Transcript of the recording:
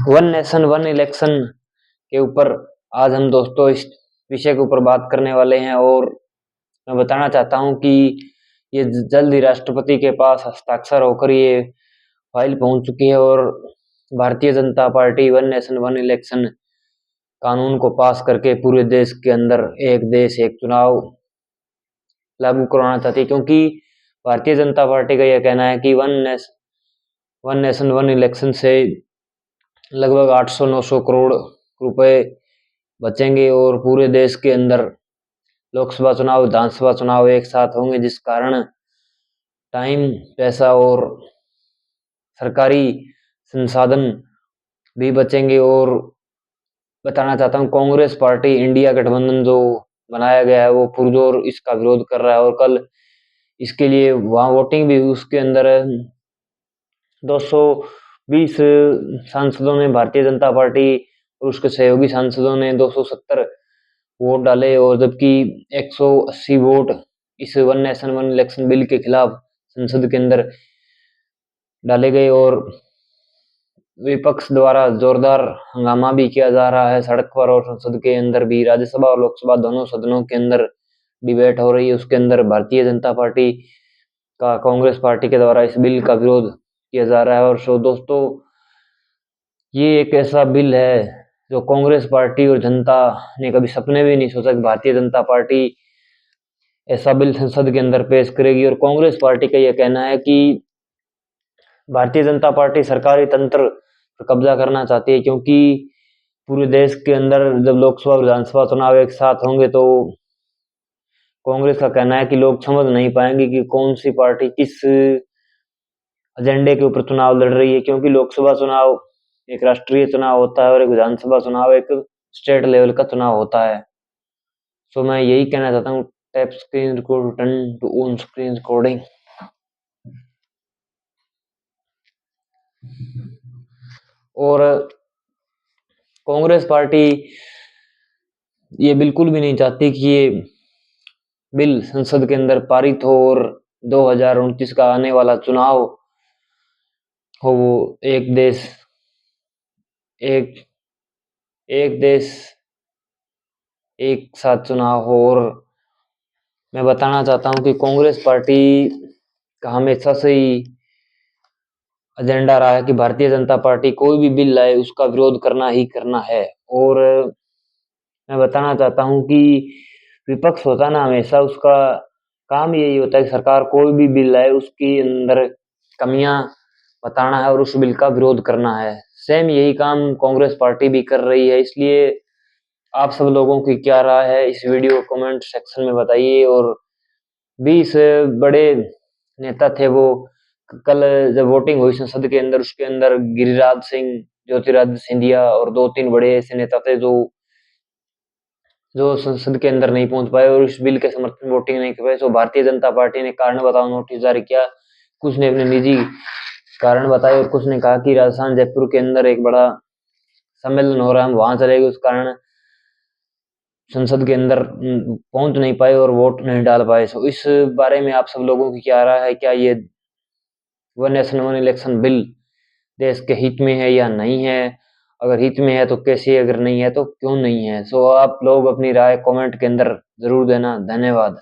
One nation one election के ऊपर आज हम दोस्तों इस विषय के ऊपर बात करने वाले हैं। और मैं बताना चाहता हूं कि ये जल्द ही राष्ट्रपति के पास हस्ताक्षर होकर ये फाइल पहुंच चुकी है और Bharatiya Janata party one nation one election कानून को पास करके पूरे देश के अंदर एक देश एक चुनाव लागू करवाना चाहती है। क्योंकि भारतीय जनता पार्टी का यह कहना है कि वन नेशन वन इलेक्शन से लगभग 800-900 करोड़ रुपए बचेंगे और पूरे देश के अंदर लोकसभा चुनाव विधानसभा चुनाव एक साथ होंगे, जिस कारण टाइम पैसा और सरकारी संसाधन भी बचेंगे। और बताना चाहता हूँ कांग्रेस पार्टी इंडिया गठबंधन जो बनाया गया है वो पुरजोर इसका विरोध कर रहा है और कल इसके लिए वहां वोटिंग भी उसके अंदर 220 सांसदों ने भारतीय जनता पार्टी और उसके सहयोगी सांसदों ने 270 वोट डाले और जबकि 180 वोट इस one nation one election bill के खिलाफ संसद के अंदर डाले गए। और विपक्ष द्वारा जोरदार हंगामा भी किया जा रहा है सड़क पर और संसद के अंदर भी। राज्यसभा और लोकसभा दोनों सदनों के अंदर डिबेट हो रही है, उसके अंदर भारतीय जनता पार्टी का कांग्रेस पार्टी के द्वारा इस बिल का विरोध किया जा रहा है। और सो दोस्तों, ये एक ऐसा बिल है जो कांग्रेस पार्टी और जनता ने कभी सपने भी नहीं सोचा कि भारतीय जनता पार्टी ऐसा बिल संसद के अंदर पेश करेगी। और कांग्रेस पार्टी का यह कहना है कि भारतीय जनता पार्टी सरकारी तंत्र पर कब्जा करना चाहती है, क्योंकि पूरे देश के अंदर जब लोकसभा विधानसभा चुनाव एक साथ होंगे तो कांग्रेस का कहना है कि लोग समझ नहीं पाएंगे कि कौन सी पार्टी किस एजेंडे के ऊपर चुनाव लड़ रही है। क्योंकि लोकसभा चुनाव एक राष्ट्रीय चुनाव होता है और एक विधानसभा चुनाव एक स्टेट लेवल का चुनाव होता है। सो मैं यही कहना चाहता हूँ, tap screen record turn to on screen recording. और कांग्रेस पार्टी ये बिल्कुल भी नहीं चाहती कि ये बिल संसद के अंदर पारित हो और 2029 का आने वाला चुनाव हो वो एक देश एक साथ चुनाव हो। और मैं बताना चाहता हूं कि कांग्रेस पार्टी का हमेशा से ही एजेंडा रहा है कि भारतीय जनता पार्टी कोई भी बिल लाए उसका विरोध करना ही करना है। और मैं बताना चाहता हूं कि विपक्ष होता है ना, हमेशा उसका काम यही होता है कि सरकार कोई भी बिल लाए उसके अंदर कमियां बताना है और उस बिल का विरोध करना है। सेम यही काम कांग्रेस पार्टी भी कर रही है। इसलिए आप सब लोगों की क्या राय है इस वीडियो कमेंट सेक्शन में बताइए। और 20 बड़े नेता थे वो कल जब वोटिंग हुई संसद के अंदर, उसके अंदर गिरिराज सिंह, ज्योतिरादित्य सिंधिया और 2-3 बड़े ऐसे नेता थे जो संसद के अंदर नहीं पहुंच पाए और इस बिल के समर्थन वोटिंग नहीं कर पाए। तो भारतीय जनता पार्टी ने कारण बताओ नोटिस जारी किया। कुछ ने अपने निजी कारण बताए और कुछ ने कहा कि राजस्थान जयपुर के अंदर एक बड़ा सम्मेलन हो रहा है, हम वहां चले गए, उस कारण संसद के अंदर पहुंच नहीं पाए और वोट नहीं डाल पाए। सो इस बारे में आप सब लोगों की क्या राय है? क्या ये one nation one election bill देश के हित में है या नहीं है? अगर हित में है तो कैसे, अगर नहीं है तो क्यों नहीं है? सो आप लोग अपनी राय कमेंट के अंदर जरूर देना। धन्यवाद।